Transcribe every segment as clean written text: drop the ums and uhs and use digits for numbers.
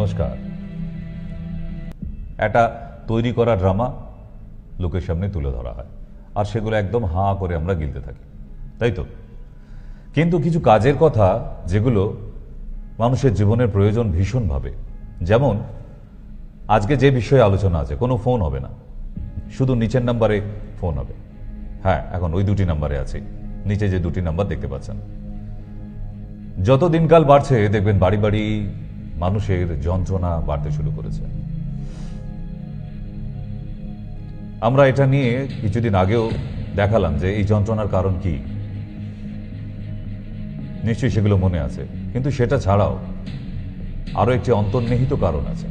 নমস্কার। একটা তৈরি করা ড্রামা লোকের সামনে তুলে ধরা হয়, আর সেগুলো একদম হাঁ করে আমরা গিলতে থাকি, তাই তো? কিন্তু কিছু কাজের কথা যেগুলো মানুষের জীবনের প্রয়োজন ভীষণভাবে, যেমন আজকে যে বিষয়ে আলোচনা আছে, কোনো ফোন হবে না, শুধু নিচের নাম্বারে ফোন হবে। হ্যাঁ, এখন ওই দুটি নাম্বারে আছে, নিচে যে দুটি নাম্বার দেখতে পাচ্ছেন। যত দিনকাল বাড়ছে দেখবেন বাড়ি বাড়ি মানুষের যন্ত্রণা বাড়তে শুরু করেছে। আমরা এটা নিয়ে কিছুদিন আগেও দেখালাম যে এই যন্ত্রণার কারণ কি, নিশ্চয়ই সেগুলো মনে আছে। কিন্তু সেটা ছাড়াও আরো একটি অন্তর্নিহিত কারণ আছে।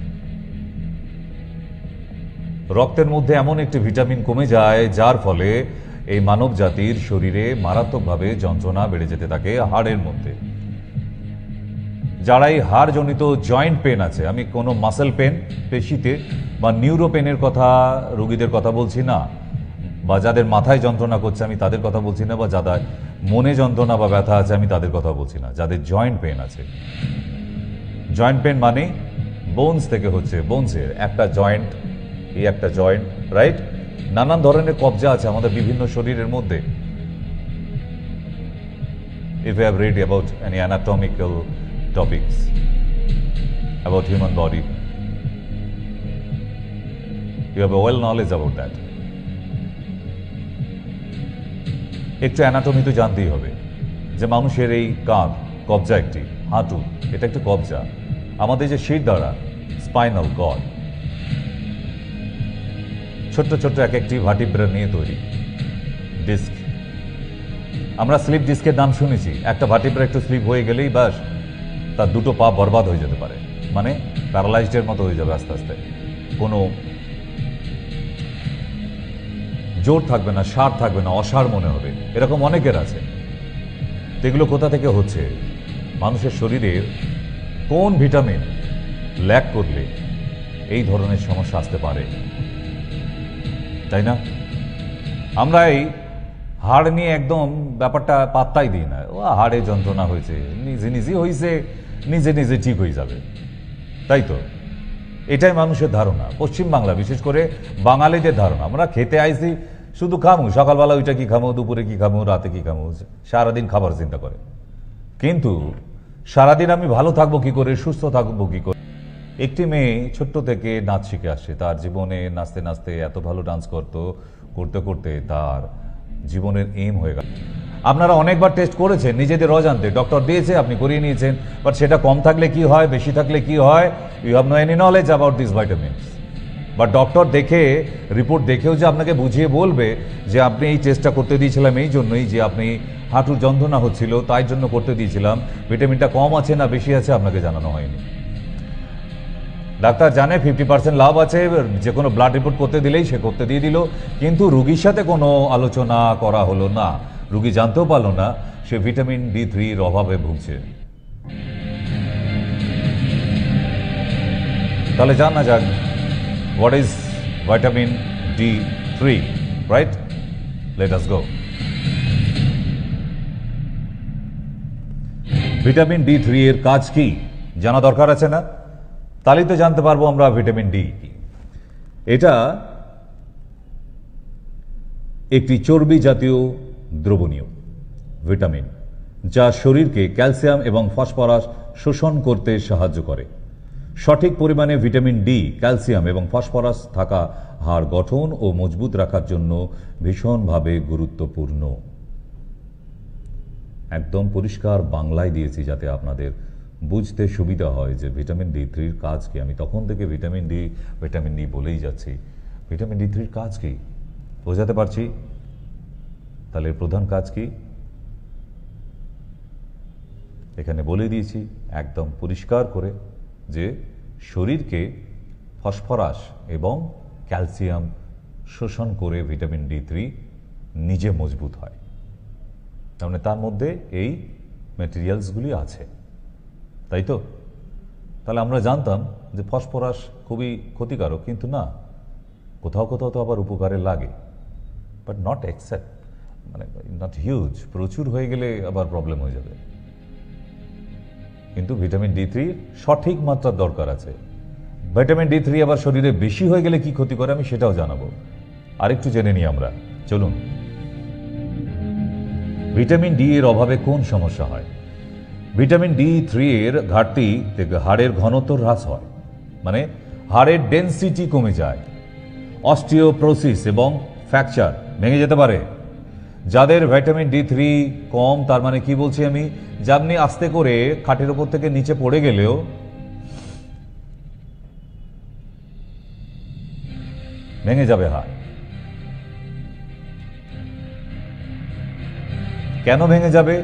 রক্তের মধ্যে এমন একটি ভিটামিন কমে যায় যার ফলে এই মানব জাতির শরীরে মারাত্মকভাবে যন্ত্রণা বেড়ে যেতে থাকে হাড়ের মধ্যে। যারা এই হাড়জনিত জয়েন্ট পেন আছে, আমি কোনো মাসেল পেন পেশিতে বা নিউরো পেনের কথা রোগীদের কথা বলছি না, বা যাদের মাথায় যন্ত্রণা করছে আমি তাদের কথা বলছি না, বা যাদের মনে যন্ত্রণা বা ব্যথা আছে আমি তাদের কথা বলছি না, যাদের জয়েন্ট পেন আছে। জয়েন্ট পেন মানে বোনস থেকে হচ্ছে, বোনসের একটা জয়েন্ট, এই একটা জয়েন্ট, রাইট? নানান ধরনের কবজা আছে আমাদের বিভিন্ন শরীরের মধ্যে। If you have read about any anatomical topics about human body, you have a well knowledge about that. একটু অ্যানাটমি তো জানতেই হবে যে মানুষের এই কাঁধ, কবজা একটি, হাঁটু, এটা একটু কবজা। আমাদের যে শির দ্বারা, স্পাইনাল কর্ড, ছোট্ট ছোট্ট এক একটি ভার্টিব্রা নিয়ে তৈরি ডিস্ক। আমরা স্লিপ ডিস্কের নাম শুনেছি। একটা ভার্টিব্রা একটু স্লিপ হয়ে গেলেই বাস তার দুটো পা বরবাদ হয়ে যেতে পারে, মানে প্যারালাইজডের মতো হয়ে যাবে আস্তে আস্তে। কোনো জোর থাকবে না, সার থাকবে না, অসার মনে হবে, এরকম অনেকের আছে। এগুলো কোথা থেকে হচ্ছে? মানুষের শরীরের কোন ভিটামিন ল্যাক করলে এই ধরনের সমস্যা আসতে পারে, তাই না? আমরা এই হাড় নিয়ে একদম ব্যাপারটা পাত্তাই দিই না। ও হাড়ে যন্ত্রণা হয়েছে, নিজে নিজে হয়েছে, নিজে নিজে ঠিক হয়ে যাবে, তাই তো? এটাই মানুষের ধারণা, পশ্চিমবাংলা বিশেষ করে বাঙালিদের ধারণা। আমরা খেতে আইছি শুধু খামু, সকালবেলা ওইটা কি খামু, দুপুরে কি খামু, রাতে কি খামু, সারাদিন খাবার চিন্তা করে। কিন্তু সারাদিন আমি ভালো থাকবো কি করে, সুস্থ থাকবো কি করে? একটি মেয়ে ছোট্ট থেকে নাচ শিখে আসছে, তার জীবনে নাচতে নাচতে এত ভালো ডান্স করতে করতে তার জীবনের এম হয়ে গেল। আপনারা অনেকবার টেস্ট করেছেন নিজেদের অজান্তে, ডক্টর দিয়েছে, আপনি করিয়ে নিয়েছেন, বাট সেটা কম থাকলে কি হয়, বেশি থাকলে কি হয়, you have no any knowledge about this vitamins. বা ডক্টর দেখে, রিপোর্ট দেখেও যে আপনাকে বুঝিয়ে বলবে যে আপনি এই টেস্টটা করতে দিয়েছিলাম এই জন্যই যে আপনি হাঁটুর যন্ত্রণা হচ্ছিল তাই জন্য করতে দিয়েছিলাম, ভিটামিনটা কম আছে না বেশি আছে আপনাকে জানানো হয়নি। ডাক্তার জানে 50% লাভ আছে, যে কোনো ব্লাড রিপোর্ট করতে দিলেই সে করতে দিয়ে দিল, কিন্তু রুগীর সাথে কোনো আলোচনা করা হলো না। রুগী জানতেও পারলো না সে ভিটামিন D3 অভাবে ভুগছে। তাহলে জানা যাক, what is vitamin D3, right? Let us go. Vitamin D3 এর কাজ কি জানা দরকার আছে না? তাহলেই তো জানতে পারবো আমরা ভিটামিন ডি কি। এটা একটি চর্বি জাতীয় দ্রবণীয় ভিটামিন, যা শরীরকে ক্যালসিয়াম এবং ফসফরাস শোষণ করতে সাহায্য করে। সঠিক পরিমাণে ভিটামিন ডি, ক্যালসিয়াম এবং ফসফরাস থাকা হাড় গঠন ও মজবুত রাখার জন্য ভীষণভাবে গুরুত্বপূর্ণ। একদম পরিষ্কার বাংলায় দিয়েছি যাতে আপনাদের বুঝতে সুবিধা হয় যে ভিটামিন D3 কাজ কি। আমি তখন থেকে ভিটামিন ডি বলেই যাচ্ছি। ভিটামিন D3 কাজ কি বোঝাতে পারছি? তাহলে এর প্রধান কাজ কি এখানে বলে দিয়েছি একদম পরিষ্কার করে, যে শরীরকে ফসফরাস এবং ক্যালসিয়াম শোষণ করে ভিটামিন D3 নিজে মজবুত হয়। তার মানে তার মধ্যে এই ম্যাটেরিয়ালসগুলি আছে, তাই তো? তাহলে আমরা জানতাম যে ফসফরাস খুবই ক্ষতিকারক, কিন্তু না, কোথাও কোথাও তো আবার উপকারে লাগে, বাট নট এক্সেপ্ট, মানে নট হিউজ। প্রচুর হয়ে গেলে আবার প্রবলেম হয়ে যাবে। কিন্তু ভিটামিন D3 সঠিক মাত্রার দরকার আছে। ভিটামিন D3 আবার শরীরে বেশি হয়ে গেলে কি ক্ষতি করে আমি সেটাও জানাবো। আরেকটু জেনে নিই আমরা, চলুন। ভিটামিন ডি এর অভাবে কোন সমস্যা হয়? ভিটামিন D3 এর ঘাটতি থেকে হাড়ের ঘনত্ব হ্রাস হয়, মানে হাড়ের ডেন্সিটি কমে যায়, অস্টিওপ্রোসিস এবং ফ্র্যাকচার ভেঙে যেতে পারে। যাদের ভিটামিন D3 কম, তার মানে কি বলছি আমি, যে আপনি আস্তে করে খাটের উপর থেকে নিচে পড়ে গেলেও ভেঙে যাবে হাড়। কেন ভেঙে যাবে?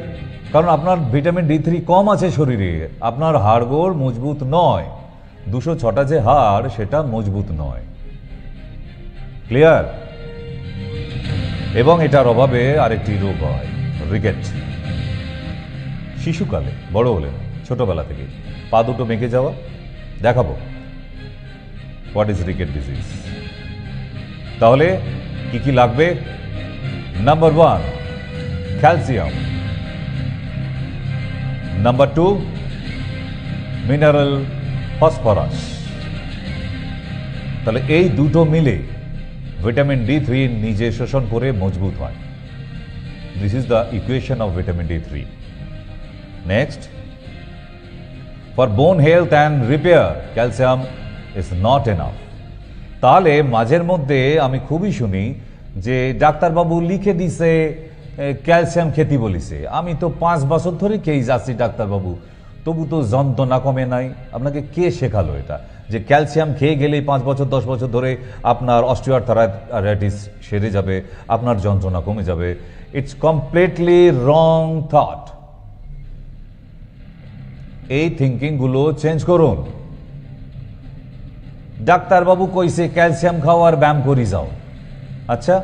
কারণ আপনার ভিটামিন D3 কম আছে শরীরে, আপনার হাড়গোড় মজবুত নয়, 206টা যে হাড় সেটা মজবুত নয়। ক্লিয়ার? এবং এটার অভাবে আরেকটি রোগ হয়, রিকেট। শিশুকালে, বড় হলে, ছোটবেলা থেকে পা দুটো মেকে যাওয়া। দেখাবো হোয়াট ইজ রিকেট ডিজিজ। তাহলে কি কি লাগবে? Number 1 calcium, number 2 mineral phosphorus. তাহলে এই দুটো মিলে ভিটামিন D3 নিজে শোষণ করে মজবুত হয়। This is the equation of vitamin D3। Next, for bone health and repair calcium is not enough. তাহলে মাঝের মধ্যে আমি খুবই শুনি যে ডাক্তারবাবু লিখে দিছে ক্যালসিয়াম খেতে বলিছে, আমি তো 5 বছর ধরে খেয়ে যাচ্ছি ডাক্তারবাবু, তবু তো যন্ত্রণা কমে নাই। আপনাকে কে শেখালো এটা যে ক্যালসিয়াম খেয়ে গেলেই 5 বছর 10 বছর ধরে আপনার অস্টিওআর্থ্রাইটিস সেরে যাবে, আপনার যন্ত্রণা কমে যাবে? It's completely wrong thought. এই থিঙ্কিংগুলো চেঞ্জ করুন। ডাক্তারবাবু কইছে ক্যালসিয়াম খাও আর ব্যায়াম করে যাও। আচ্ছা,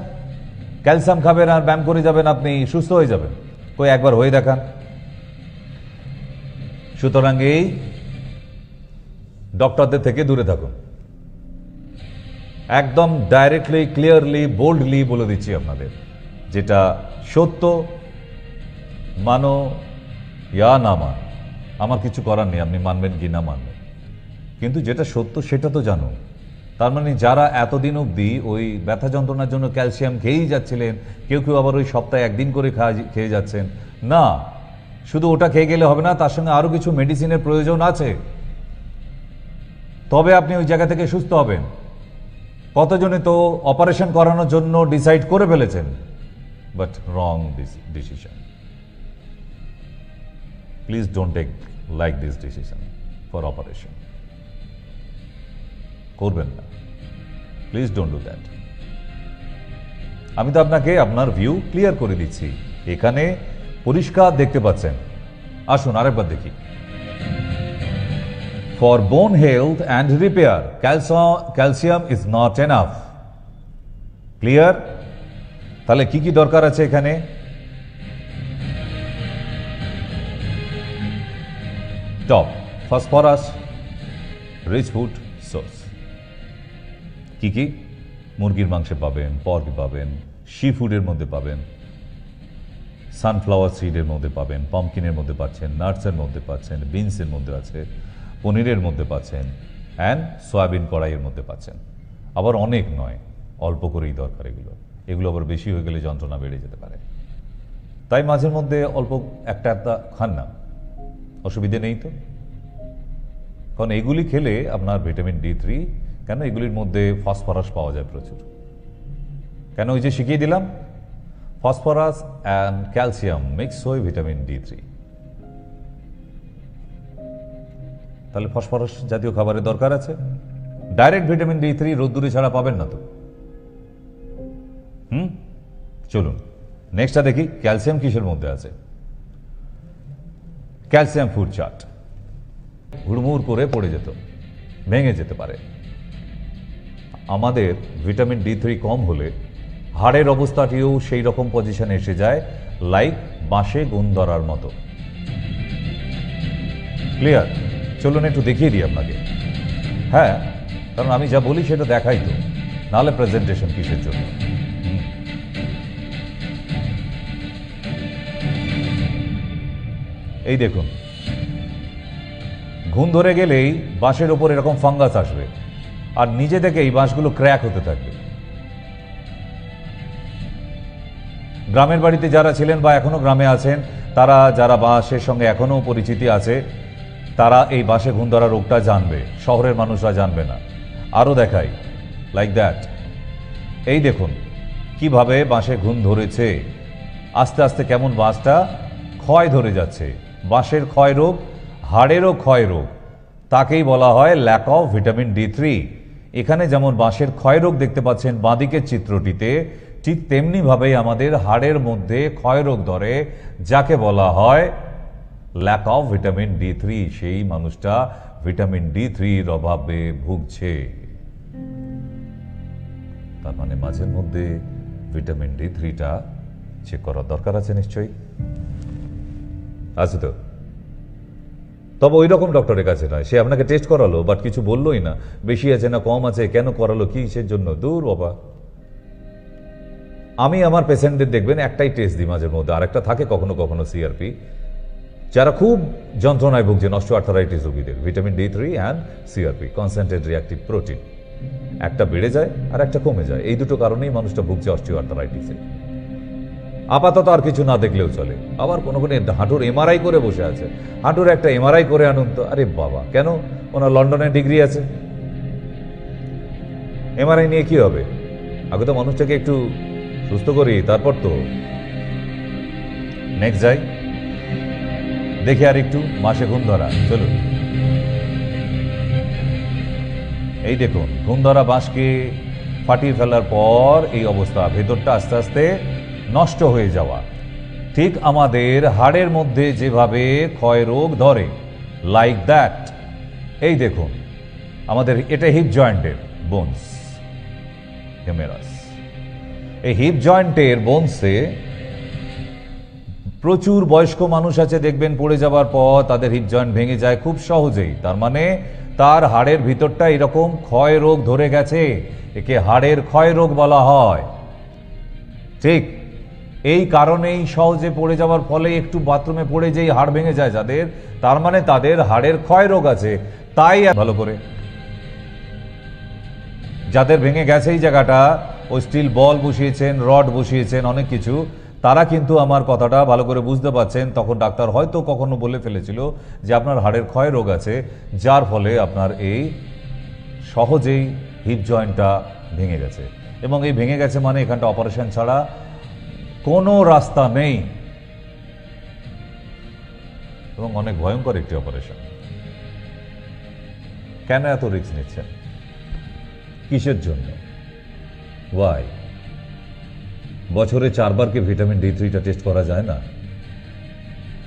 ক্যালসিয়াম খাবেন আর ব্যায়াম করে যাবেন, আপনি সুস্থ হয়ে যাবেন? কই একবার হয়ে দেখান। সুতরাং এই ডক্টরদের থেকে দূরে থাকুন। একদম ডাইরেক্টলি, ক্লিয়ারলি, বোল্ডলি বলে দিচ্ছি আপনাদের, যেটা সত্য মানো ইয়া না মান, আমার কিছু করার নেই, আপনি মানবেন কি না মানবেন, কিন্তু যেটা সত্য সেটা তো জানুন। তার মানে যারা এতদিন অবধি ওই ব্যথা যন্ত্রণার জন্য ক্যালসিয়াম খেয়েই যাচ্ছিলেন, কেউ কেউ আবার ওই সপ্তাহে একদিন করে খেয়ে যাচ্ছেন, না, শুধু ওটা খেয়ে গেলে হবে না, তার সঙ্গে আরো কিছু মেডিসিনের প্রয়োজন আছে, তবে আপনি ওই জায়গা থেকে সুস্থ হবেন। কতজনে তো অপারেশন করানোর জন্য ডিসাইড করে ফেলেছেন, but wrong decision. Please don't take like this decision for operation. করবেন না, প্লিজ ডোন্ট ডু দ্যাট। আমি তো আপনাকে আপনার ভিউ ক্লিয়ার করে দিচ্ছি, এখানে পরিষ্কার দেখতে পাচ্ছেন। আসুন আরেকবার দেখি। For bone health and repair calcium is not enough. Clear? তাহলে কি কি দরকার আছে এখানে? Top phosphorus rich food source. কি কি? মুরগির মাংসে পাবেন, পর্ক পাবেন, সি ফুডের মধ্যে পাবেন, সানফ্লাওয়ার সিডের মধ্যে পাবেন, পাম্পকিনের মধ্যে পাচ্ছেন, নাটসের মধ্যে পাচ্ছেন, বিনসের মধ্যে আছে, পনিরের মধ্যে পাচ্ছেন, অ্যান্ড সয়াবিন কড়াইয়ের মধ্যে পাচ্ছেন। আবার অনেক নয়, অল্প করেই দরকার এগুলো। এগুলো আবার বেশি হয়ে গেলে যন্ত্রণা বেড়ে যেতে পারে। তাই মাঝের মধ্যে অল্প একটা খান না, অসুবিধে নেই তো। কারণ এগুলি খেলে আপনার ভিটামিন D3, কেন এগুলির মধ্যে ফসফরাস পাওয়া যায় প্রচুর। কেন? ওই যে শিখিয়ে দিলাম, ফসফরাস অ্যান্ড ক্যালসিয়াম মিক্স হয়ে ভিটামিন D3। তাহলে ফসফরাস জাতীয় খাবারের দরকার আছে। ডাইরেক্ট ভিটামিন D3 রোদ্দুরে ছাড়া পাবেন না তো। চলুন নেক্সটটা দেখি, ক্যালসিয়াম কিসের মধ্যে আছে। Calcium food chart. হুড়মুড় করে পড়ে যেত, ভেঙে যেতে পারে। আমাদের ভিটামিন D3 কম হলে হাড়ের অবস্থাটিও সেই রকম পজিশনে এসে যায়, লাইক বাঁশে গুণ ধরার মতো। ক্লিয়ার? চলুন একটু দেখিয়ে দিই আপনাকে। হ্যাঁ, কারণ আমি যা বলি সেটা দেখাই তো, নাহলে প্রেজেন্টেশন কিসের জন্য। এই দেখুন ঘুম ধরে গেলেই বাঁশের ওপর এরকম ফাঙ্গাস আসবে, আর নিজে থেকেই বাঁশগুলো ক্র্যাক হতে থাকবে। গ্রামের বাড়িতে যারা ছিলেন বা এখনো গ্রামে আছেন, তারা যারা বাঁশের সঙ্গে এখনো পরিচিতি আছে, তারা এই বাঁশে ঘুম ধরা রোগটা জানবে, শহরের মানুষরা জানবে না। আরও দেখাই, লাইক দ্যাট। এই দেখুন কিভাবে বাঁশে ঘুম ধরেছে, আস্তে আস্তে কেমন বাঁশটা ক্ষয় ধরে যাচ্ছে। বাঁশের ক্ষয় রোগ হাড়েরও ক্ষয় রোগ, তাকেই বলা হয় ল্যাক অফ ভিটামিন D3। এখানে যেমন বাঁশের ক্ষয় রোগ দেখতে পাচ্ছেন বাঁদিকের চিত্রটিতে, ঠিক তেমনিভাবেই আমাদের হাড়ের মধ্যে ক্ষয় রোগ ধরে, যাকে বলা হয় ল্যাক অফ ভিটামিন D3। সেই মানুষটা ভিটামিন D3-র অভাবে ভুগছে। তার মানে মাঝের মধ্যে ভিটামিন D3টা চেক করার দরকার আছে, নিশ্চয়ই আছে তো। তবে ওই রকম ডক্টরের কাছে নয়, সে আপনাকে টেস্ট করালো বাট কিছু বললোই না, বেশি আছে না কম আছে, কেন করালো, কিসের জন্য, দূর বাবা। আমি আমার পেশেন্টদের দেখবেন একটাই টেস্ট দিই মাঝের মধ্যে, আরেকটা থাকে কখনো কখনো CRP, যারা খুব যন্ত্রণায় ভুগছেন, অস্টিওআর্থারাইটিস রোগীদের, vitamin D3 and CRP, concentrated reactive protein, একটা বেড়ে যায় আর একটা কমে যায়। এই দুটো কারণেই মানুষটা ভুগছে অস্টিওআর্থারাইটিসে। আপাতত আর কিছু না দেখলেও চলে। আবার কোনো হাঁটুর MRI করে বসে আছে, হাঁটুর একটা MRI করে আনুন তো। আরে বাবা, কেন? ওনার লন্ডনে ডিগ্রি আছে, MRI নিয়ে কি হবে? আগে তো মানুষটাকে একটু সুস্থ করি, তারপর তো। নেক্সট যাই, দেখি আর একটু মাসে ঘুম ধরা। চলুন, এই দেখুন ঘুম ধরা বাঁশকে ফাটিয়ে ফেলার পর এই অবস্থা, ভেতরটা আস্তে আস্তে নষ্ট হয়ে যাওয়া। ঠিক আমাদের হাড়ের মধ্যে যেভাবে ক্ষয় রোগ ধরে, লাইক দ্যাট। এই দেখুন আমাদের এটা হিপ জয়েন্টের বোনস, হিউমেরাস। এই হিপ জয়েন্টের বোনসে প্রচুর বয়স্ক মানুষ আছে, দেখবেন পড়ে যাবার পর তাদের হিপ জয়েন্ট ভেঙে যায় খুব সহজেই। তার মানে তার হাড়ের ভিতরটা এরকম ক্ষয় রোগ ধরে গেছে, একে হাড়ের ক্ষয় রোগ বলা হয়। ঠিক এই কারণেই সহজে পড়ে যাওয়ার ফলে একটু বাথরুমে পড়ে যেই হাড় ভেঙে যায় যাদের, তার মানে তাদের হাড়ের ক্ষয় রোগ আছে। তাই ভালো করে যাদের ভেঙে গেছে এই জায়গাটা, ওই স্টিল বল বসিয়েছেন, রড বসিয়েছেন, অনেক কিছু, তারা কিন্তু আমার কথাটা ভালো করে বুঝতে পারছেন। তখন ডাক্তার হয়তো কখনো বলে ফেলেছিল যে আপনার হাড়ের ক্ষয় রোগ আছে, যার ফলে আপনার এই সহজেই হিপ জয়েন্টটা ভেঙে গেছে। এবং এই ভেঙে গেছে মানে এখানটা অপারেশন ছাড়া কোনো রাস্তা নেই, এবং অনেক ভয়ঙ্কর একটি অপারেশন। কেন এত রিস্ক নিচ্ছেন? কিসের জন্য? ওয়াই? বছরে 4 বার কি ভিটামিন D3টা টেস্ট করা যায় না?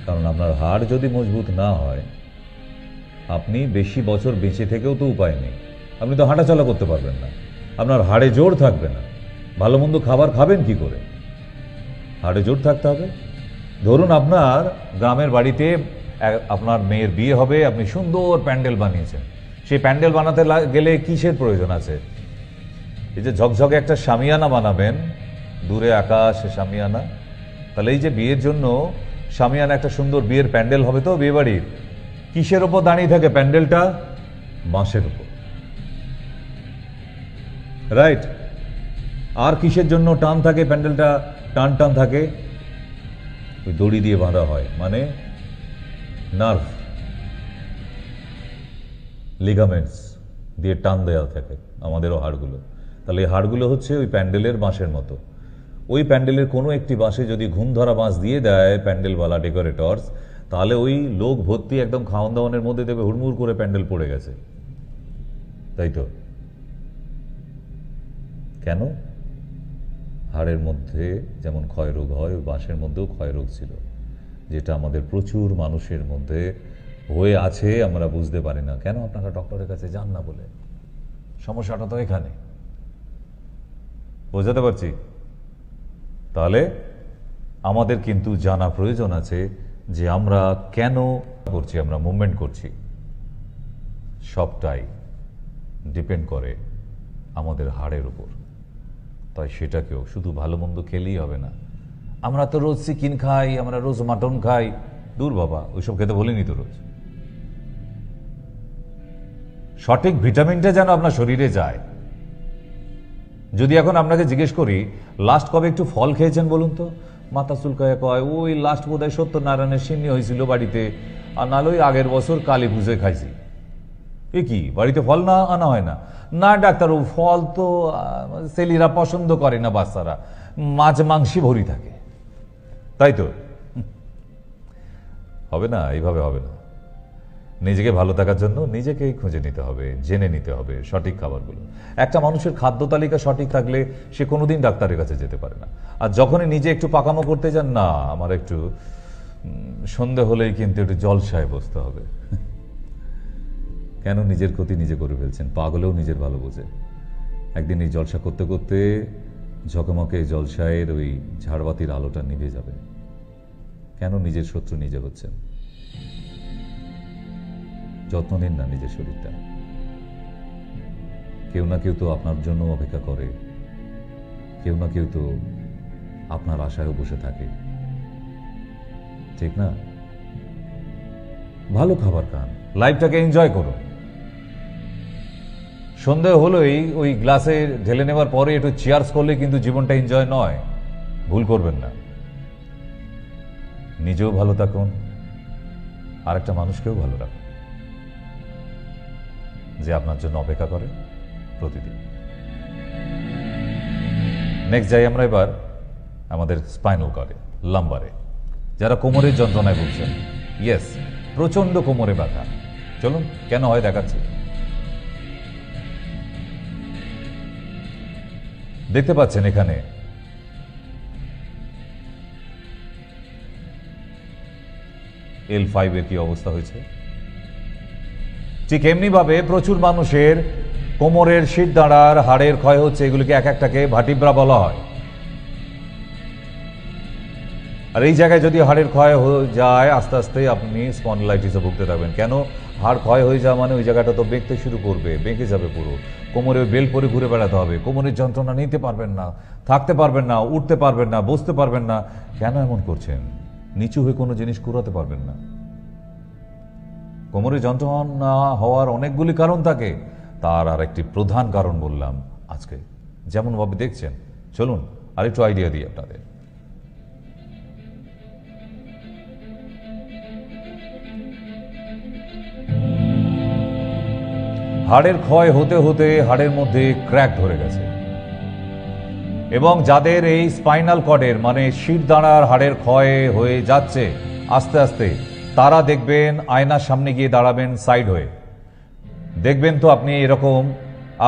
কারণ আপনার হাড় যদি মজবুত না হয়, আপনি বেশি বছর বেঁচে থেকেও তো উপায় নেই। আপনি তো হাঁটাচলা করতে পারবেন না, আপনার হাড়ে জোর থাকবে না, ভালো মন্দ খাবার খাবেন কি করে? হাড়ে জোর থাকতে হবে। ধরুন আপনার গ্রামের বাড়িতে আপনার মেয়ের বিয়ে হবে, আপনি সুন্দর প্যান্ডেল বানিয়েছেন। সেই প্যান্ডেল বানাতে গেলে কিসের প্রয়োজন আছে? এই যে ঝকঝকে একটা শামিয়ানা বানাবেন, দূরে আকাশ শামিয়ানা, তাহলে এই যে বিয়ের জন্য শামিয়ানা, একটা সুন্দর বিয়ের প্যান্ডেল হবে তো বিয়ে বাড়ির, কিসের ওপর দাঁড়িয়ে থাকে প্যান্ডেলটা? বাঁশের উপর, রাইট? আর কিসের জন্য টান থাকে প্যান্ডেলটা? টান টান থাকে, ওই দড়ি দিয়ে বাঁধা হয়, মানে নার্ভ, লিগামেন্টস দিয়ে টান দেওয়া থাকে আমাদেরও হাড়গুলো। তাহলে এই হাড়গুলো হচ্ছে ওই প্যান্ডেলের বাঁশের মতো। ওই প্যান্ডেলের কোনো একটি বাঁশে যদি ঘুম ধরা বাঁশ দিয়ে দেয় প্যান্ডেলওয়ালা ডেকোরেটরস, তাহলে ওই লোক ভর্তি একদম খাওয়ান দাওয়ানের মধ্যে দেবে হুড়মুড় করে প্যান্ডেল পড়ে গেছে, তাই তো? কেন? হাড়ের মধ্যে যেমন ক্ষয়রোগ হয়, ওই বাঁশের মধ্যেও ক্ষয়রোগ ছিল, যেটা আমাদের প্রচুর মানুষের মধ্যে হয়ে আছে, আমরা বুঝতে পারি না। কেন? আপনারা ডক্টরের কাছে যান না বলে। সমস্যাটা তো এখানে, বোঝাতে পারছি? তাহলে আমাদের কিন্তু জানা প্রয়োজন আছে যে আমরা কেন করছি, আমরা মুভমেন্ট করছি, সবটাই ডিপেন্ড করে আমাদের হাড়ের উপর। তাই সেটাকেও শুধু ভালো মন্দ খেলেই হবে না। আমরা তো রোজ চিকেন খাই, আমরা রোজ মাটন খাই, দূর বাবা, ওইসব খেতে বলিনি তো রোজ। সঠিক ভিটামিনটা যেন আপনার শরীরে যায়। যদি এখন আপনাকে জিজ্ঞেস করি লাস্ট কবে একটু ফল খেয়েছেন বলুন তো, মাথা চুলকায় কয় ওই লাস্ট বোধহয় সত্যনারায়ণের সিন্নি হয়েছিল বাড়িতে, আর নাহলে ওই আগের বছর কালী পুজোয় খাইছি। এ কি বাড়িতে ফল না আনা হয় না? না ডাক্তার, ও ফল তো ছেলেরা পছন্দ করে না, বাচ্চারা মাছ মাংসই ভরি থাকে। তাই তো হবে না, এইভাবে হবে না। নিজেকে ভালো থাকার জন্য নিজেকেই খুঁজে নিতে হবে, জেনে নিতে হবে সঠিক খাবারগুলো। একটা মানুষের খাদ্য তালিকা সঠিক থাকলে সে কোনোদিন ডাক্তারের কাছে যেতে পারে না। আর যখনই নিজে একটু পাকামো করতে যান, না আমার একটু সন্ধে হলেই কিন্তু একটু জলসায় বসতে হবে, কেন নিজের ক্ষতি নিজে করে ফেলছেন? পাগলেও নিজের ভালো বোঝে। একদিন এই জলসা করতে করতে ঝকমকে জলসায়ের ওই ঝাড়বাতির আলোটা নিভে যাবে। কেন নিজের শত্রু নিজে হচ্ছেন? যত্ন নিন না নিজের শরীরটা। কেউ না কেউ তো আপনার জন্য অপেক্ষা করে, কেউ না কেউ তো আপনার আশায়ও বসে থাকে, ঠিক না? ভালো খাবার খান, লাইফটাকে এনজয় করুন। সন্ধে হলোই ওই গ্লাসে ঢেলে নেওয়ার পরে একটু চিয়ার্স করলে কিন্তু জীবনটা এনজয় নয়, ভুল করবেন না। নিজেও ভালো থাকুন, আর একটা মানুষকেও ভালো রাখুন যে আপনার জন্য অপেক্ষা করে প্রতিদিন। নেক্সট যাই আমরা এবার আমাদের স্পাইনাল কর্ডে, লাম্বারে। যারা কোমরের যন্ত্রণায় ভুগছেন, ইয়েস, প্রচন্ড কোমরে ব্যথা। চলুন কেন হয় দেখাচ্ছি। দেখতে পাচ্ছেন এখানে L5 এর কি অবস্থা হয়েছে। ঠিক এমনি ভাবে প্রচুর মানুষের কোমরের শির দাঁড়ার হাড়ের ক্ষয় হচ্ছে, এগুলিকে এক একটাকে ভার্টিব্রা বলা হয়। আর এই জায়গায় যদি হাড়ের ক্ষয় হয়ে যায়, আস্তে আস্তে আপনি স্পন্ডিলাইটিসে ভুগতে থাকবেন। কেন? হাড় ক্ষয় হয়ে যাওয়া মানে ওই জায়গাটা তো বেঁকতে শুরু করবে, বেঁকে যাবে পুরো। কোমরে বেল্ট পরে ঘুরে বেড়াতে হবে, কোমরের যন্ত্রণা নিতে পারবেন না, থাকতে পারবেন না, উঠতে পারবেন না, বসতে পারবেন না। কেন এমন করছেন? নিচু হয়ে কোনো জিনিস কুড়াতে পারবেন না। কোমরে যন্ত্রণা হওয়ার অনেকগুলি কারণ থাকে, তার আর একটি প্রধান কারণ বললাম আজকে, যেমন ভাবে দেখছেন। চলুন আরেকটু আইডিয়া দিই আপনাদের। হাড়ের ক্ষয় হতে হতে হাড়ের মধ্যে ক্র্যাক ধরে গেছে, এবং যাদের এই স্পাইনাল কর্ডের মানে শিরদাঁড়ার হাড়ের ক্ষয় হয়ে যাচ্ছে আস্তে আস্তে, তারা দেখবেন আয়নার সামনে গিয়ে দাঁড়াবেন সাইড হয়ে, দেখবেন তো আপনি এরকম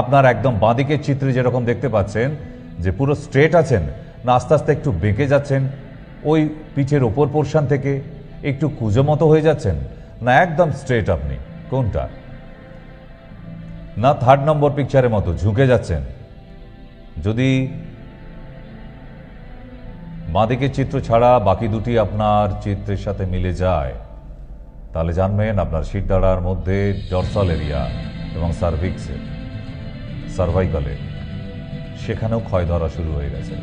আপনার একদম বাঁদিকের চিত্রে যেরকম দেখতে পাচ্ছেন যে পুরো স্ট্রেট আছেন, না আস্তে আস্তে একটু বেঁকে যাচ্ছেন, ওই পিঠের ওপর পোর্শন থেকে একটু কুঁজো মতো হয়ে যাচ্ছেন, না একদম স্ট্রেট আপনি, কোনটা? না 3rd নম্বর পিকচারের মতো ঝুঁকে যাচ্ছেন। যদি বাঁদিকের চিত্র ছাড়া বাকি দুটি আপনার চিত্রের সাথে মিলে যায়, তাহলে জানবেন আপনার শিরদাঁড়ার মধ্যে ডরসাল এরিয়া এবং সার্ভাইকালে সেখানেও ক্ষয় ধরা শুরু হয়ে গেছে।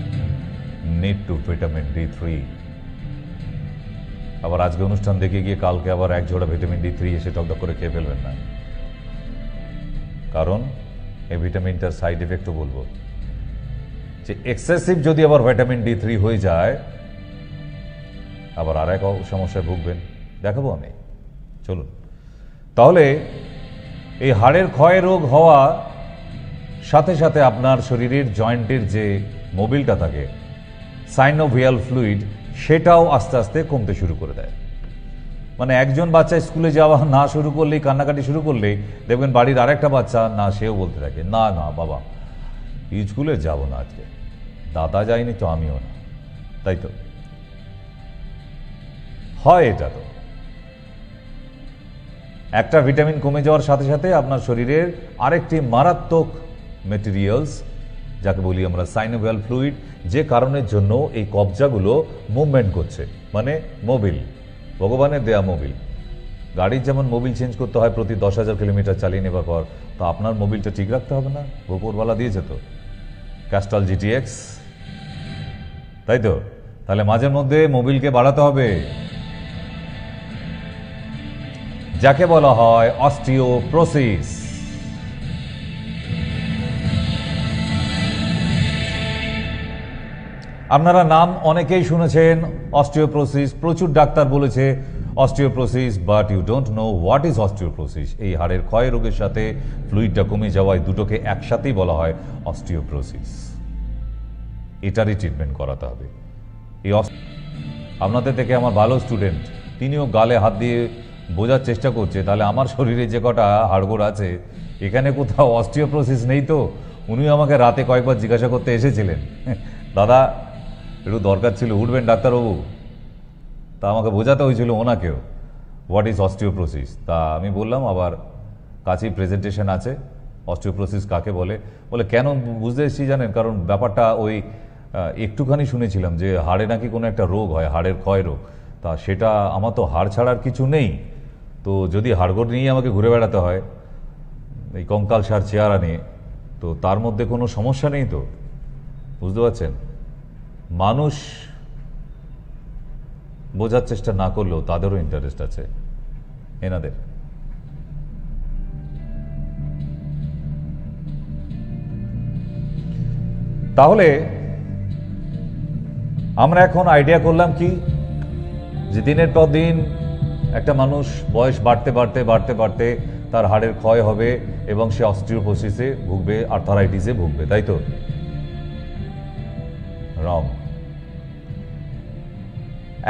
Need to vitamin D3। আবার আজকে অনুষ্ঠান দেখে গিয়ে কালকে আবার এক জোড়া ভিটামিন D3 এসে টকটক করে খেয়ে ফেলবেন না, কারণ এই ভিটামিনটার সাইড এফেক্টও বলবো যে এক্সেসিভ যদি আবার ভিটামিন D3 হয়ে যায়, আবার আর এক সমস্যায় ভুগবেন, দেখাবো আমি। চলুন তাহলে এই হাড়ের ক্ষয় রোগ হওয়া সাথে সাথে আপনার শরীরের জয়েন্টের যে মোবিলটা থাকে, সাইনোভিয়াল ফ্লুইড, সেটাও আস্তে আস্তে কমতে শুরু করে দেয়। মানে একজন বাচ্চা স্কুলে যাওয়া না শুরু করলেই, কান্নাকাটি শুরু করলেই দেখবেন বাড়ির আরেকটা বাচ্চা না, সেও বলতে থাকে না না বাবা স্কুলে যাব না আজকে, দাদা যায়নি তো আমিও না। তাই তো হয়, এটা তো একটা ভিটামিন কমে যাওয়ার সাথে সাথে আপনার শরীরের আরেকটি মারাত্মক মেটেরিয়ালস, যাকে বলি আমরা সাইনোভিয়াল ফ্লুইড, যে কারণের জন্য এই কবজাগুলো মুভমেন্ট করছে, মানে মোবিল, ভগবানের দেয়া মোবিল। গাড়ির যেমন মোবিল চেঞ্জ করতে হয় প্রতি 10,000 কিলোমিটার চালিয়ে নেবার পর, তো আপনার মোবিলটা ঠিক রাখতে হবে না? উপরওয়ালা দিয়েছে তো ক্যাস্ট্রল GTX, তাই তো? তাহলে মাঝে মধ্যে মোবিলকে বাড়াতে হবে, যাকে বলা হয় অস্টিওপ্রোসিস। আপনারা নাম অনেকেই শুনেছেন অস্টিওপ্রোসিস, প্রচুর ডাক্তার বলেছে osteoporosis, but you don't know what is osteoporosis. এই হাড়ের ক্ষয় রোগের সাথে ফ্লুইডটা কমে যাওয়ায় দুটোকে একসাথেই বলা হয় অস্টিওপ্রোসিস। এটারই ট্রিটমেন্ট করাতে হবে। এই আপনাদের থেকে আমার ভালো স্টুডেন্ট, তিনিও গালে হাত দিয়ে বোঝার চেষ্টা করছে তাহলে আমার শরীরে যে কটা হাড়গোড় আছে এখানে কোথাও অস্টিওপ্রোসিস নেই তো। উনিও আমাকে রাতে কয়েকবার জিজ্ঞাসা করতে এসেছিলেন, দাদা একটু দরকার ছিল, উঠবেন ডাক্তারবাবু? তা আমাকে বোঝাতে হয়েছিল ওনাকেও হোয়াট ইজ অস্টিওপ্রোসিস। তা আমি বললাম আবার কাছেই প্রেজেন্টেশন আছে, অস্টিওপ্রোসিস কাকে বলে। বলে কেন বুঝতে এসেছি জানেন? কারণ ব্যাপারটা ওই একটুখানি শুনেছিলাম যে হাড়ে নাকি কোনো একটা রোগ হয়, হাড়ের ক্ষয় রোগ। তা সেটা আমার তো হাড় ছাড়ার কিছু নেই, তো যদি হাড়গোড় নিয়ে আমাকে ঘুরে বেড়াতে হয় এই কঙ্কালসার চেয়ারা নিয়ে, তো তার মধ্যে কোনো সমস্যা নেই তো। বুঝতে পারছেন? মানুষ বোঝার চেষ্টা না করলেও তাদেরও ইন্টারেস্ট আছে এনাদের। তাহলে আমরা এখন আইডিয়া করলাম কি, যে দিনের পর দিন একটা মানুষ বয়স বাড়তে বাড়তে বাড়তে বাড়তে তার হাড়ের ক্ষয় হবে এবং সে অস্টিওপোসিসে ভুগবে, আর্থারাইটিসে ভুগবে, তাই তো? রং।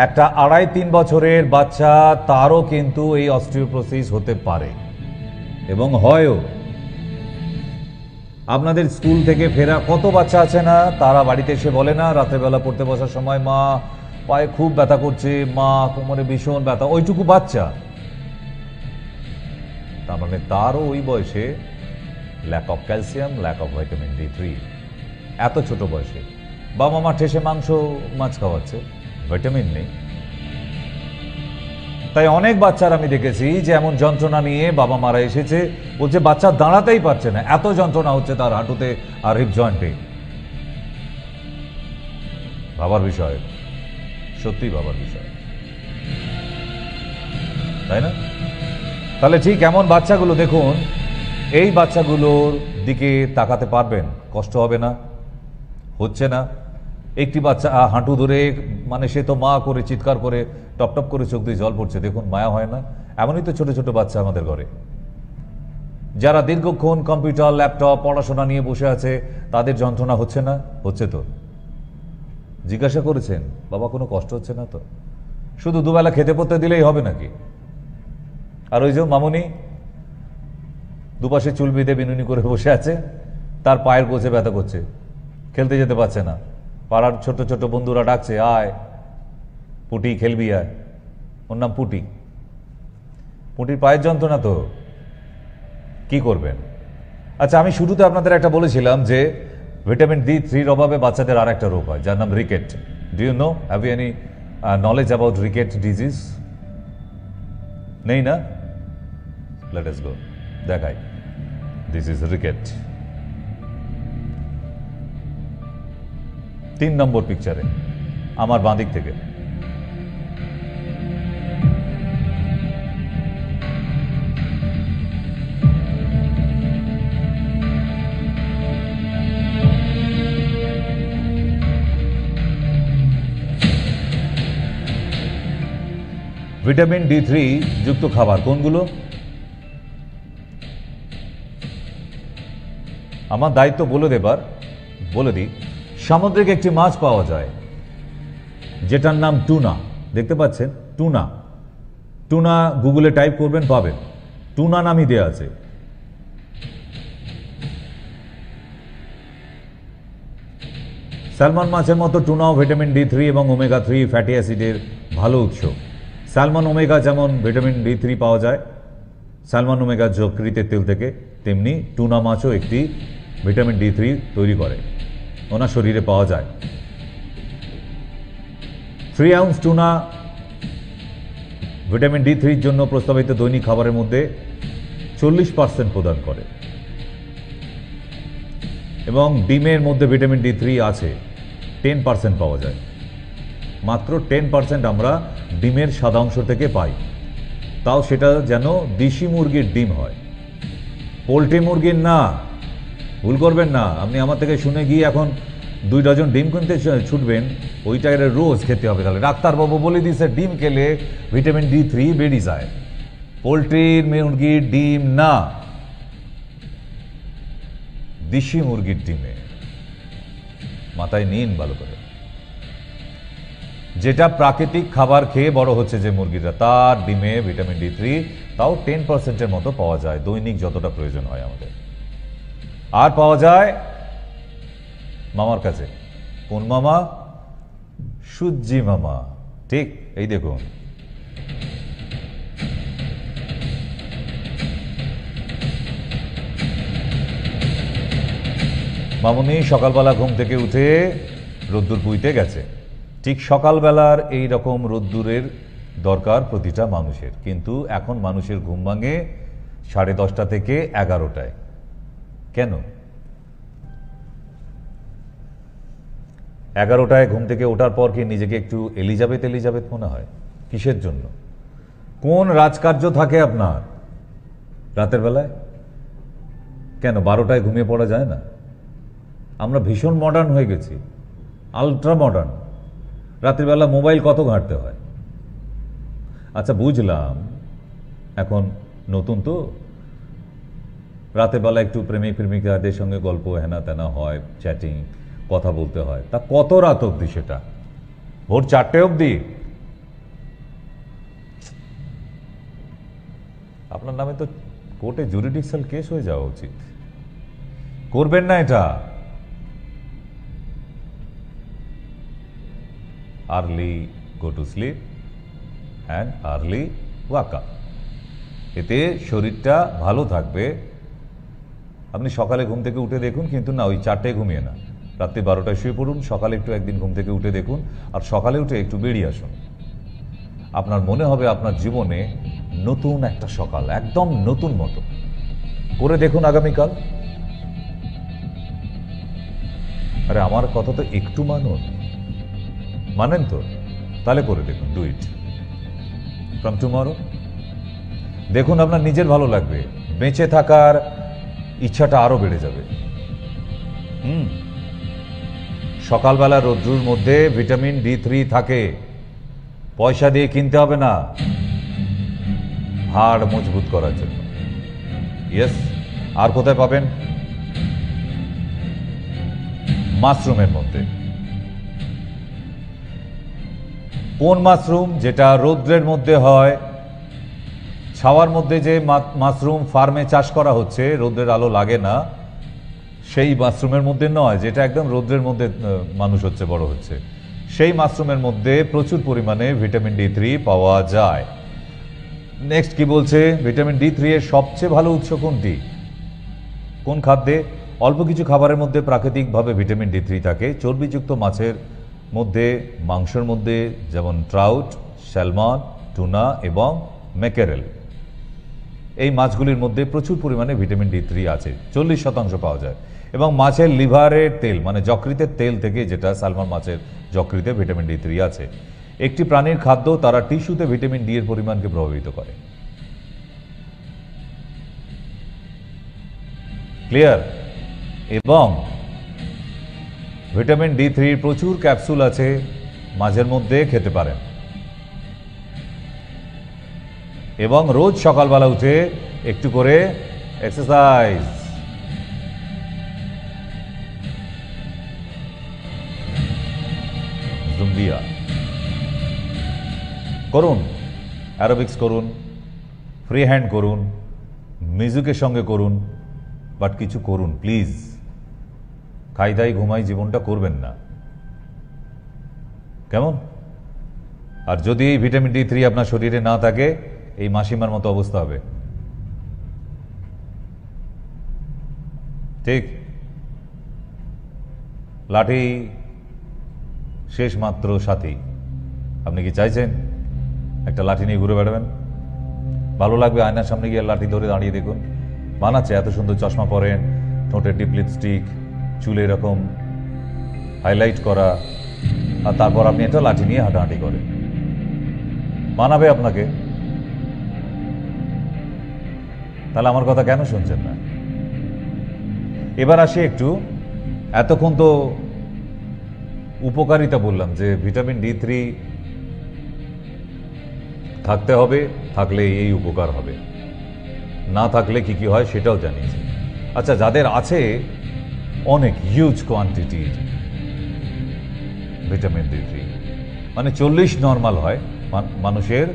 একটা 2.5-3 বছরের বাচ্চা, তারও কিন্তু এই অস্টিওপোসিস হতে পারে এবং হয়ও। আপনাদের স্কুল থেকে ফেরা কত বাচ্চা আছে না, তারা বাড়িতে এসে বলে না রাত্রেবেলা পড়তে বসার সময়, মা পায়ে খুব ব্যথা করছে, মা কোমরে ভীষণ ব্যথা। ওইটুকু বাচ্চা, তার মানে তারও ওই বয়সে lack of calcium, lack of vitamin D3। এত ছোট বয়সে বাবা মা ঠেসে মাংস মাছ খাওয়াচ্ছে, ভিটামিন নেই। তাই অনেক বাচ্চার আমি দেখেছি যে এমন যন্ত্রণা নিয়ে বাবা মারা এসেছে, বলছে বাচ্চা দাঁড়াতেই পারছে না, এত যন্ত্রণা হচ্ছে তার হাঁটুতে আর হিপ জয়েন্টে। ভাবার বিষয়, সত্যি ভাবার বিষয়, তাই না? তাহলে ঠিক এমন বাচ্চাগুলো দেখুন, এই বাচ্চাগুলোর দিকে তাকাতে পারবেন, কষ্ট হবে না, হচ্ছে না। একটি বাচ্চা হাঁটু ধরে, মানে সে তো মা করে চিৎকার করে টপ টপ করে চোখ দিয়ে জল পড়ছে, দেখুন মায়া হয় না? এমনই তো ছোট ছোট বাচ্চা আমাদের ঘরে, যারা দীর্ঘক্ষণ কম্পিউটার ল্যাপটপ পড়াশোনা নিয়ে বসে আছে, তাদের যন্ত্রণা হচ্ছে না? হচ্ছে তো। জিজ্ঞাসা করেছেন বাবা কোনো কষ্ট হচ্ছে না তো? শুধু দুবেলা খেতে পড়তে দিলেই হবে নাকি? আর ওই যে মামুনি দুপাশে চুল বেঁধে বিনুনি করে বসে আছে, তার পায়ের গোছে ব্যথা করছে, খেলতে যেতে পারছে না। পাড়ার ছোট ছোট বন্ধুরা ডাকছে, আয় পুটি খেলবি আয়। ওর নাম পুটি। পুটির পায়ের যন্ত্রণা তো, কি করবেন? আচ্ছা, আমি শুরুতে আপনাদের একটা বলেছিলাম যে ভিটামিন D3-র অভাবে বাচ্চাদের আর একটা রোগ হয় যার নাম ricket. Do you know, have you any knowledge about ricket disease? নেই না? লেট আস গো, দেখাই। This is ricket. 3 নম্বর পিকচারে আমার বাঁদিক থেকে। ভিটামিন D3 যুক্ত খাবার কোনগুলো? আমার দায়িত্ব বলে দিই। সামুদ্রিক একটি মাছ পাওয়া যায় যেটার নাম টুনা। দেখতে পাচ্ছেন টুনা? টুনা গুগলে টাইপ করবেন, পাবেন। টুনা নামই দেয়া আছে। স্যালমন মাছের মতো টুনাও ভিটামিন D3 এবং ওমেগা 3 ফ্যাটি অ্যাসিডের ভালো উৎস। স্যালমন ওমেগা যেমন ভিটামিন D3 পাওয়া যায় স্যালমন ওমেগা যকৃতের তেল থেকে, তেমনি টুনা মাছও একটি ভিটামিন D3 তৈরি করে, ওনার শরীরে পাওয়া যায়। 3 আউন্স টুনা ভিটামিন D3-র জন্য প্রস্তাবিত দৈনিক খাবারের মধ্যে 40% প্রদান করে। এবং ডিমের মধ্যে ভিটামিন D3 আছে, 10% পাওয়া যায়। মাত্র 10% আমরা ডিমের সাদা অংশ থেকে পাই, তাও সেটা যেন দেশি মুরগির ডিম হয়, পোল্ট্রি মুরগির না। ভুল করবেন না, আপনি আমার থেকে শুনে গিয়ে এখন 2 ডজন ডিম কিনতে ছুটবেন, ওইটা রোজ খেতে হবে। তাহলে ডাক্তারবাবু বলে দিয়েছে ডিম খেলে ভিটামিন D3 বেড়ে যায়। পোলট্রির, মুরগির ডিম না, দেশি মুরগির ডিমে। মাথায় নিন ভালো করে। যেটা প্রাকৃতিক খাবার খেয়ে বড় হচ্ছে যে মুরগিটা, তার ডিমে ভিটামিন D3 তাও 10%-এর মতো পাওয়া যায় দৈনিক, যতটা প্রয়োজন হয় আমাদের। আর পাওয়া যায় মামার কাছে। কোন মামা? সূর্যি মামা। ঠিক, এই দেখুন। মামুনি সকালবেলা ঘুম থেকে উঠে রোদ্দুর পুইতে গেছে। ঠিক সকালবেলার এই রকম রোদ্দুরের দরকার প্রতিটা মানুষের, কিন্তু এখন মানুষের ঘুম ভাঙে 10:30 থেকে 11টায়। কেন? 11টায় ঘুম থেকে ওঠার পর কি নিজেকে একটু এলিজাবেথ মনে হয়? কিসের জন্য? কোন রাজকার্য থাকে আপনার রাতের বেলায়? কেন 12টায় ঘুমিয়ে পড়া যায় না? আমরা ভীষণ মডার্ন হয়ে গেছি, আলট্রা মডার্ন। রাতের বেলা মোবাইল কত ঘাঁটতে হয়। আচ্ছা বুঝলাম, এখন নতুন তো, রাতের বেলা একটু প্রেমিক প্রেমিকাদের সঙ্গে গল্প হেনা তেনা হয়, চ্যাটিং, কথা বলতে হয়। তা কত রাত অবধি? সেটা ভোর 4টে অবধি? আপনার নামে তো কোর্টে জুরিডিকশাল কেস হয়ে যাওয়া উচিত। করবেন না এটা। Early go to sleep and early walk up, এতে শরীরটা ভালো থাকবে। আপনি সকালে ঘুম থেকে উঠে দেখুন, কিন্তু না ওই 4টায় ঘুমিয়ে না, রাত্রি 12টায় শুয়ে পড়ুন, সকালে একটু একদিন ঘুম থেকে উঠে দেখুন, আর সকালে উঠে একটু বেরিয়ে আসুন। আপনার মনে হবে আপনার জীবনে নতুন একটা সকাল, একদম নতুন মতো। করে দেখুন আগামীকাল। আরে আমার কথা তো একটু মানুন, মানেন তো? তাহলে করে দেখুন, ডু ইট ফ্রম টুমরো। দেখুন আপনার নিজের ভালো লাগবে, বেঁচে থাকার ইচ্ছাটা আরো বেড়ে যাবে। সকালবেলা রোদ্রুর মধ্যে ভিটামিন D3 থাকে, পয়সা দিয়ে কিনতে হবে না, হাড় মজবুত করার জন্য। ইয়েস। আর কোথায় পাবেন? মাশরুমের মধ্যে। কোন মাশরুম? যেটা রৌদ্রের মধ্যে হয়, ছাওয়ার মধ্যে যে মাশরুম ফার্মে চাষ করা হচ্ছে, রৌদ্রের আলো লাগে না, সেই মাশরুমের মধ্যে নয়, যেটা একদম রৌদ্রের মধ্যে মানুষ হচ্ছে, বড় হচ্ছে। সেই মাশরুমের মধ্যে প্রচুর পরিমাণে ভিটামিন D3 পাওয়া যায়। নেক্সট কি বলছে? ভিটামিন D3 এর সবচেয়ে ভালো উৎস কোনটি? কোন খাদ্যে? অল্প কিছু খাবারের মধ্যে প্রাকৃতিকভাবে ভিটামিন D3 থাকে। চর্বিযুক্ত মাছের মধ্যে, মাংসের মধ্যে, যেমন ট্রাউট, স্যালমন, টুনা এবং ম্যাকেরেল, এই মাছগুলির মধ্যে প্রচুর পরিমাণে ভিটামিন D3 আছে, 40% পাওয়া যায়। এবং মাছের লিভারের তেল, মানে যকৃতের তেল থেকে, যেটা স্যালমন মাছের যকৃতে ভিটামিন D3 আছে। একটি প্রাণীর খাদ্য তারা টিস্যুতে ভিটামিন D এর পরিমাণকে প্রভাবিত করে। ক্লিয়ার? এবং ভিটামিন D3 প্রচুর ক্যাপসুল আছে, মাঝের মধ্যে খেতে পারেন। এবং রোজ সকালবেলা উঠে একটু করে এক্সারসাইজ, জুম্বিয়া করুন, অ্যারোবিক্স করুন, ফ্রি হ্যান্ড করুন, মিউজিকের সঙ্গে করুন, বাট কিছু করুন প্লিজ। খাই দাই ঘুমাই জীবনটা করবেন না, কেমন? আর যদি এই ভিটামিন D3 আপনার শরীরে না থাকে, এই মাসিমার মতো অবস্থা হবে। ঠিক? লাঠি শেষ মাত্র সাথী। আপনি কি চাইছেন একটা লাঠি নিয়ে ঘুরে বেড়াবেন? ভালো লাগবে আয়নার সামনে গিয়ে লাঠি ধরে দাঁড়িয়ে দেখুন, মানাচ্ছে, এত সুন্দর চশমা পরেন, ঠোঁটে ডিপ লিপস্টিক, চুলে এরকম হাইলাইট করা, আর তারপর আপনি একটা লাঠি নিয়ে হাঁটাহাঁটি করেন, মানাবে আপনাকে? তাহলে আমার কথা কেন শুনছেন না? এবার আসি একটু, এতক্ষণ তো উপকারিতা বললাম যে ভিটামিন D3 থাকতে হবে, থাকলে এই উপকার হবে, না থাকলে কি কি হয় সেটাও জানিয়েছি। আচ্ছা, যাদের আছে অনেক হিউজ কোয়ান্টিটির ভিটামিন D3, মানে 40 নর্মাল হয় মানুষের,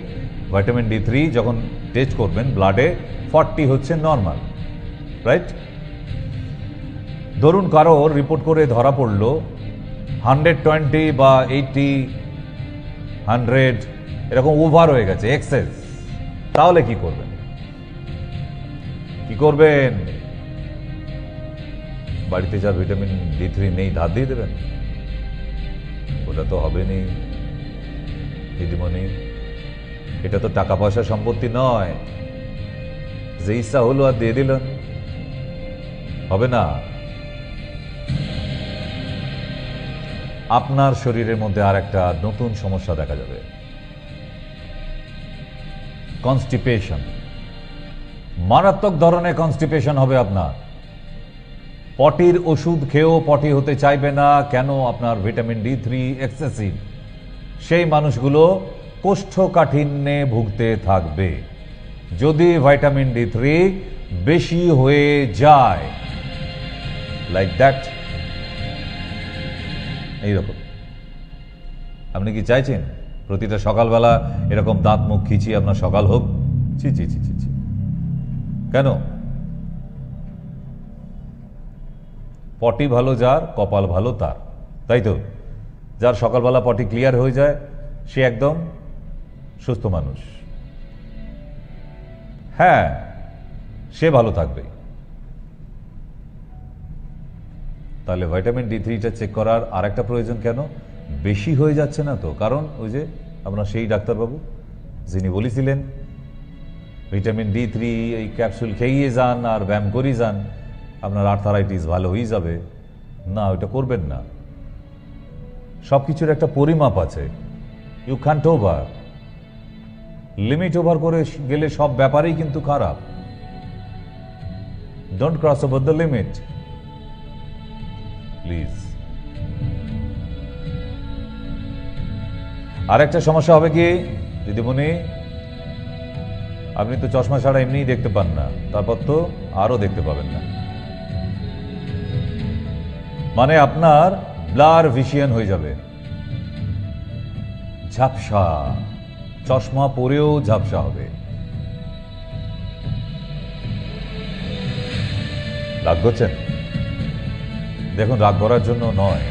ভিটামিন D3 যখন টেস্ট করবেন ব্লাডে 40 হচ্ছে নর্মাল, রাইট? ধরুন কারো রিপোর্ট করে ধরা পড়লো 120 বা 80, 100 এরকম ওভার হয়ে গেছে, এক্সেস, তাহলে কি করবেন? কি করবেন? বাড়িতে যা ভিটামিন D3 নেই ধার দিয়ে দেবেন? ওটা তো হবে নি দিদিমণি, এটা তো টাকা পয়সা সম্পত্তি নয় যে ইচ্ছা হলো আর দিয়ে দিলেন, হবে না। আপনার শরীরের মধ্যে আর একটা নতুন সমস্যা দেখা যাবে, কনস্টিপেশন। মারাত্মক ধরনের কনস্টিপেশন হবে আপনার। পটির ওষুধ খেয়েও পটি হতে চাইবে না, কেন? আপনার ভিটামিন D3 এক্সেসিভ। সেই মানুষগুলো কোষ্ঠকাঠিন্যে ভুগতে থাকবে যদি ভিটামিন D3 বেশি হয়ে যায়, লাইক দ্যাট। এইরকম আপনি কি চাইছেন প্রতিটা সকালবেলা এরকম দাঁত মুখ খিচিয়ে আপনার সকাল হোক? ছি ছি ছি ছি। কেন? পটি ভালো যার, কপাল ভালো তার, তাই তো? যার সকালবেলা পটি ক্লিয়ার হয়ে যায় সে একদম সুস্থ মানুষ, হ্যাঁ, সে ভালো থাকবে। তাহলে ভিটামিন D3টা চেক করার আর একটা প্রয়োজন কেন? বেশি হয়ে যাচ্ছে না তো? কারণ ওই যে আপনার সেই ডাক্তারবাবু যিনি বলেছিলেন ভিটামিন D3 এই ক্যাপসুল খেয়ে যান আর ব্যায়াম করে যান, আপনার আর্থারাইটিস ভালো হয়ে যাবে। না, ওইটা করবেন না। সব কিছুর একটা পরিমাপ আছে, you can't over. Limit over করে গেলে সব ব্যাপারেই কিন্তু খারাপ। Don't cross over the limit, please. আর একটা সমস্যা হবে কি দিদিমণি, আপনি তো চশমা ছাড়া এমনিই দেখতে পান না, তারপর তো আরো দেখতে পাবেন না, মানে আপনার ব্লার ভিশন হয়ে যাবে, ঝাপসা। চশমা পরেও ঝাপসা হবে। রাগ করছেন? দেখুন, রাগ করার জন্য নয়,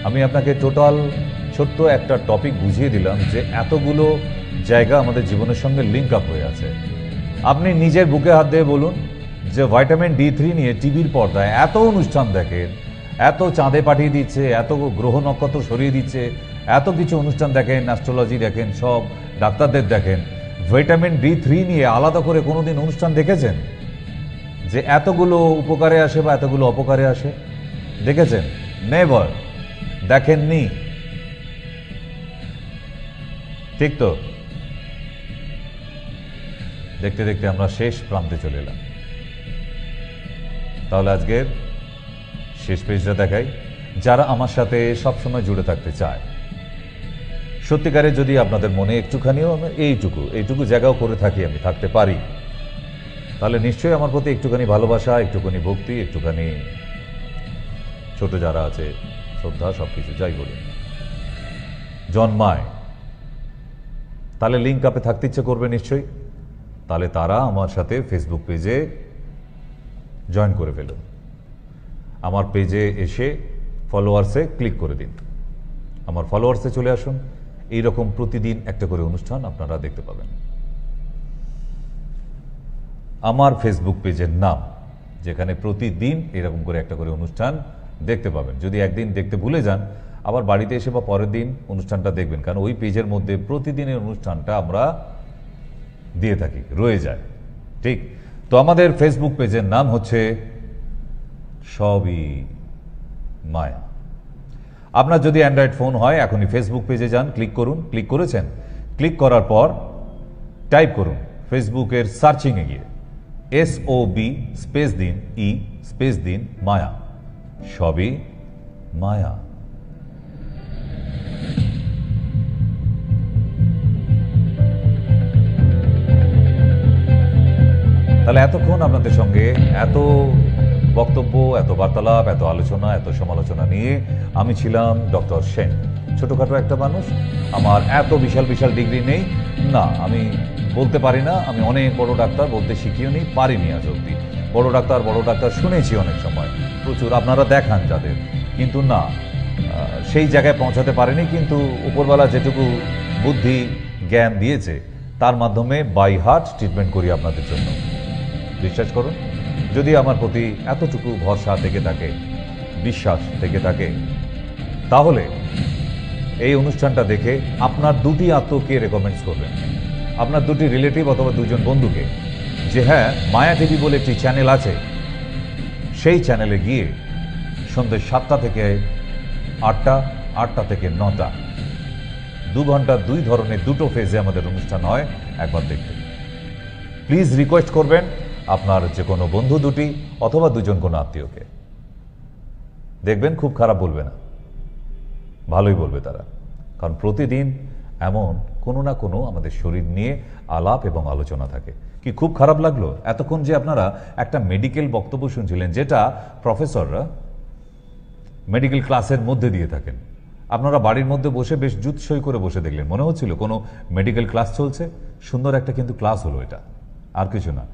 আমি আপনাকে টোটাল ছোট্ট একটা টপিক বুঝিয়ে দিলাম যে এতগুলো জায়গা আমাদের জীবনের সঙ্গে লিঙ্ক আপ হয়ে আছে। আপনি নিজের বুকে হাত দিয়ে বলুন যে ভিটামিন D3 নিয়ে টিভির পর্দায় এত অনুষ্ঠান দেখেন, এত চাঁদে পাঠিয়ে দিচ্ছে, এত গ্রহ নক্ষত্র সরিয়ে দিচ্ছে, এত কিছু অনুষ্ঠান দেখেন, অ্যাস্ট্রোলজি দেখেন, সব ডাক্তারদের দেখেন, ভিটামিন D3 নিয়ে আলাদা করে কোনোদিন অনুষ্ঠান দেখেছেন যে এতগুলো উপকারে আসে বা এতগুলো অপকারে আসে? দেখেছেন? নেভার, দেখেননি, ঠিক তো? দেখতে দেখতে আমরা শেষ প্রান্তে চলে এলাম। তাহলে আজকের শেষ পেজটা দেখাই। যারা আমার সাথে সবসময় জুড়ে থাকতে চায়, সত্যিকারে যদি আপনাদের মনে একটুখানিও এইটুকু জায়গাও করে থাকি, আমি থাকতে পারি, তাহলে নিশ্চয়ই আমার প্রতি একটুখানি ভালোবাসা, একটুখানি ভক্তি, একটুখানি ছোট যারা আছে শ্রদ্ধা, সবকিছু যাই বলুন, জন্মায়। তাহলে লিঙ্ক আপে থাকতে ইচ্ছে করবে নিশ্চয়ই। তাহলে তারা আমার সাথে ফেসবুক পেজে জয়েন করে ফেলুন। আমার পেজে এসে ফলোয়ার্সে ক্লিক করে দিন, আমার ফলোয়ার্সে চলে আসুন। এইরকম প্রতিদিন একটা করে অনুষ্ঠান আপনারা দেখতে পাবেন। আমার ফেসবুক পেজের নাম, যেখানে প্রতিদিন এরকম করে একটা করে অনুষ্ঠান দেখতে পাবেন। যদি একদিন দেখতে ভুলে যান, আবার বাড়িতে এসে বা পরের দিন অনুষ্ঠানটা দেখবেন, কারণ ওই পেজের মধ্যে প্রতিদিনের অনুষ্ঠানটা আমরা দিয়ে থাকি, রয়ে যায়। ঠিক তো, আমাদের ফেসবুক পেজের নাম হচ্ছে সবই মায়া। আপনার যদি অ্যান্ড্রয়েড ফোন হয়, এখনই ফেসবুক পেজে যান, ক্লিক করুন। ক্লিক করেছেন? ক্লিক করার পর টাইপ করুন ফেসবুকের সার্চিংয়ে গিয়ে SOB স্পেস দিন, স্পেস দিন মায়া, সবই মায়া। তাহলে এতক্ষণ আপনাদের সঙ্গে এত বক্তব্য, এত বার্তালাপ, এত আলোচনা, এত সমালোচনা নিয়ে আমি ছিলাম ডক্টর সেন। ছোটখাটো একটা মানুষ, আমার এত বিশাল বিশাল ডিগ্রি নেই, না আমি বলতে পারি না আমি অনেক বড় ডাক্তার, বলতে শিখিও নি, পারিনি আজ অব্দি। বড় ডাক্তার শুনেছি অনেক সময়, প্রচুর, আপনারা দেখান যাদের, কিন্তু না সেই জায়গায় পৌঁছাতে পারেনি। কিন্তু উপরওয়ালা যেটুকু বুদ্ধি জ্ঞান দিয়েছে তার মাধ্যমে বাই হার্ট ট্রিটমেন্ট করি আপনাদের জন্য। বিশ্বাস করুন, যদি আমার প্রতি এতটুকু ভরসা থেকে থাকে, বিশ্বাস থেকে থাকে, তাহলে এই অনুষ্ঠানটা দেখে আপনার দুটি আত্মকে রেকমেন্ডস করবেন, আপনার দুটি রিলেটিভ অথবা দুজন বন্ধুকে, যে হ্যাঁ মায়া টিভি বলে একটি চ্যানেল আছে, সেই চ্যানেলে গিয়ে সন্ধ্যে 7টা থেকে 8টা, 8টা থেকে 9টা, 2 ঘন্টা 2 ধরনের দুটো ফেজে আমাদের অনুষ্ঠান হয়, একবার দেখতে। প্লিজ রিকোয়েস্ট করবেন আপনার যে কোনো বন্ধু দুটি অথবা দুজন কোনো আত্মীয়কে, দেখবেন খুব খারাপ বলবে না, ভালোই বলবে তারা। কারণ প্রতিদিন এমন কোনো না কোনো আমাদের শরীর নিয়ে আলাপ এবং আলোচনা থাকে। কি খুব খারাপ লাগলো এতক্ষণ যে আপনারা একটা মেডিকেল বক্তব্য শুনছিলেন, যেটা প্রফেসররা মেডিকেল ক্লাসের মধ্যে দিয়ে থাকেন, আপনারা বাড়ির মধ্যে বসে বেশ জুৎসই করে বসে দেখলেন, মনে হচ্ছিল কোনো মেডিকেল ক্লাস চলছে। সুন্দর একটা কিন্তু ক্লাস হলো এটা, আর কিছু না।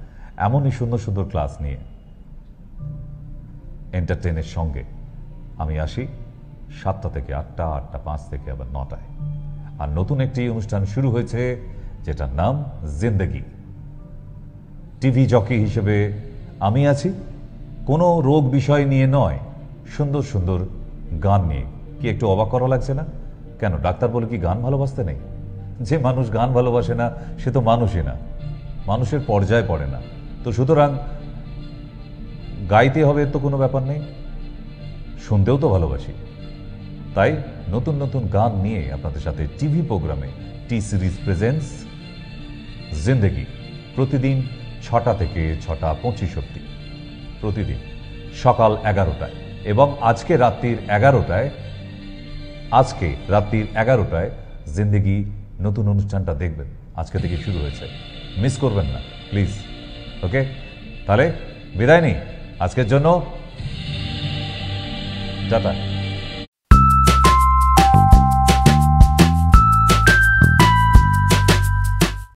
এমনই সুন্দর সুন্দর ক্লাস নিয়ে এন্টারটেনের সঙ্গে আমি আসি 7টা থেকে 8টা, 8টা 5 থেকে আবার 9টায়। আর নতুন একটি অনুষ্ঠান শুরু হয়েছে, যেটার নাম জিন্দেগি। টিভি জকি হিসেবে আমি আছি, কোনো রোগ বিষয় নিয়ে নয়, সুন্দর সুন্দর গান নিয়ে। কি একটু অবাক করা লাগছে না? কেন ডাক্তার বলে কি গান ভালোবাসতে নেই? যে মানুষ গান ভালোবাসে না সে তো মানুষই না, মানুষের পর্যায়ে পড়ে না। তো সুতরাং গাইতে হবে তো কোনো ব্যাপার নেই, শুনতেও তো ভালোবাসি। তাই নতুন নতুন গান নিয়ে আপনাদের সাথে টিভি প্রোগ্রামে টি সিরিজ প্রেজেন্টস জিন্দেগি, প্রতিদিন 6টা থেকে 6টা 25 অবধি, প্রতিদিন সকাল 11টায়, এবং আজকে রাত্রির 11টায় জিন্দেগি নতুন অনুষ্ঠানটা দেখবেন। আজকে থেকে শুরু হয়েছে, মিস করবেন না প্লিজ। ওকে, তাহলে বিদায় নেই আজকের জন্য, টাটা।